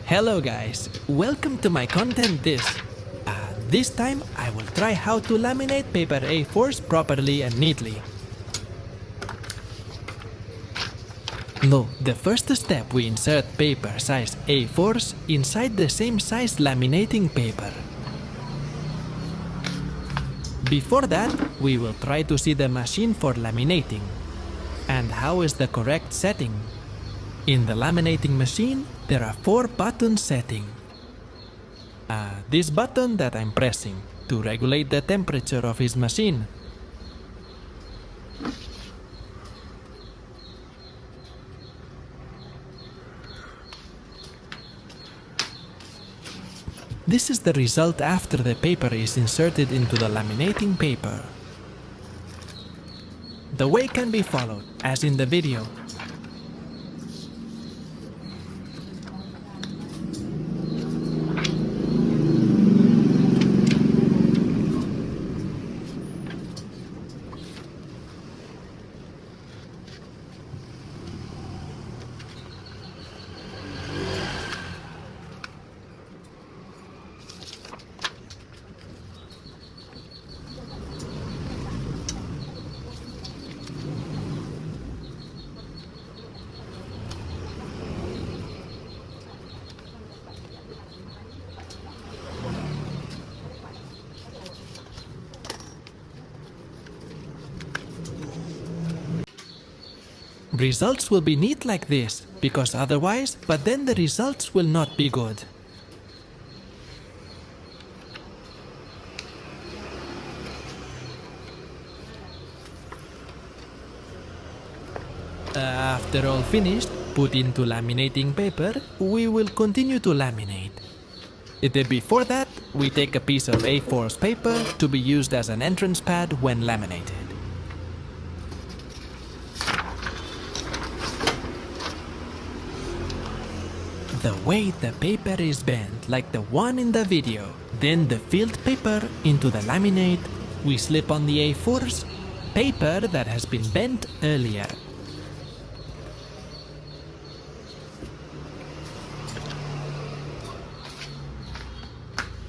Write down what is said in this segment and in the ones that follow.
Hello guys, welcome to my content this time I will try how to laminate paper A4s properly and neatly. No, the first step we insert paper size A4s inside the same size laminating paper. Before that, we will try to see the machine for laminating and how is the correct setting. In the laminating machine, there are 4 buttons setting. This button that I'm pressing to regulate the temperature of his machine. This is the result after the paper is inserted into the laminating paper. The way can be followed, as in the video. Results will be neat like this, because otherwise, but then the results will not be good. After all finished, put into laminating paper, we will continue to laminate. Before that, we take a piece of A4's paper to be used as an entrance pad when laminated. The way the paper is bent, like the one in the video, then the filled paper into the laminate, we slip on the A4's paper that has been bent earlier.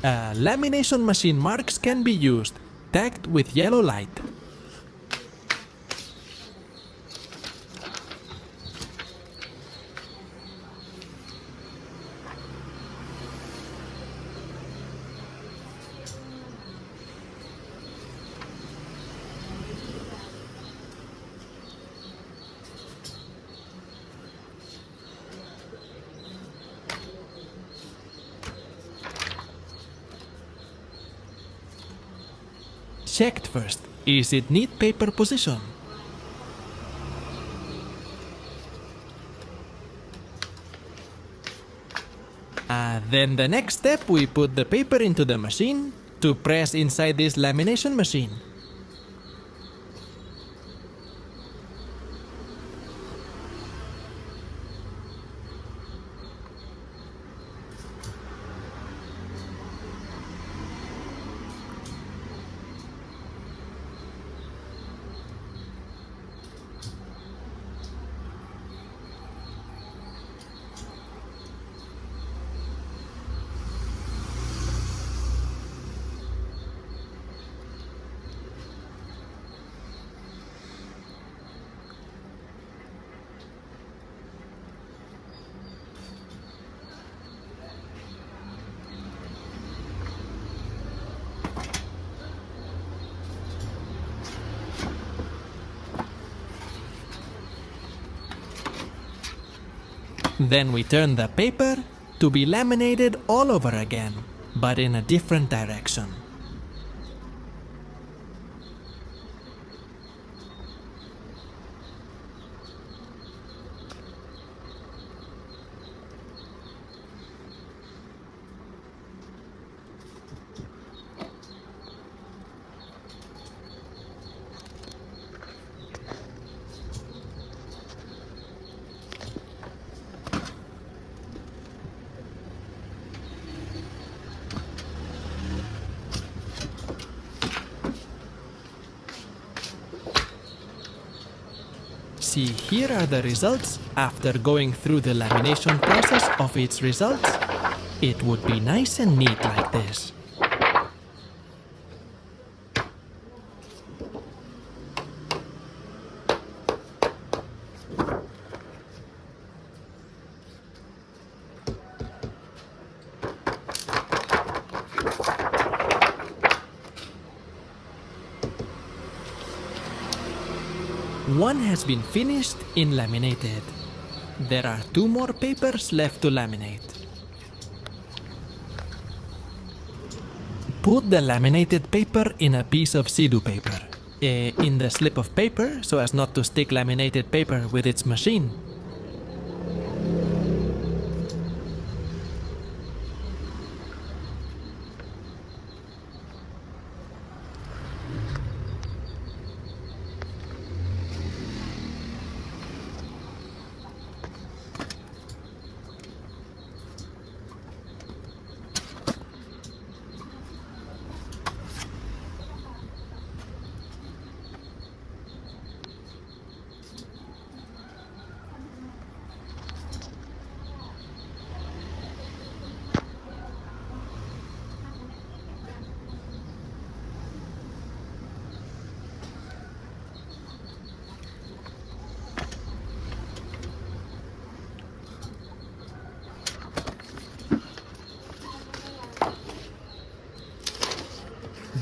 Lamination machine marks can be used, tagged with yellow light. Checked first, is it neat paper position? Then the next step, we put the paper into the machine to press inside this lamination machine. Then we turn the paper to be laminated all over again, but in a different direction. See, here are the results after going through the lamination process of its results It would be nice and neat like this. One has been finished and laminated. There are 2 more papers left to laminate. Put the laminated paper in a piece of Sidu paper, in the slip of paper so as not to stick laminated paper with its machine.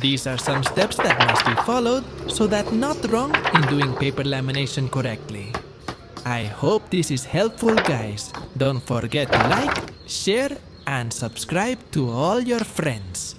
These are some steps that must be followed so that not wrong in doing paper lamination correctly. I hope this is helpful, guys. Don't forget to like, share and subscribe to all your friends.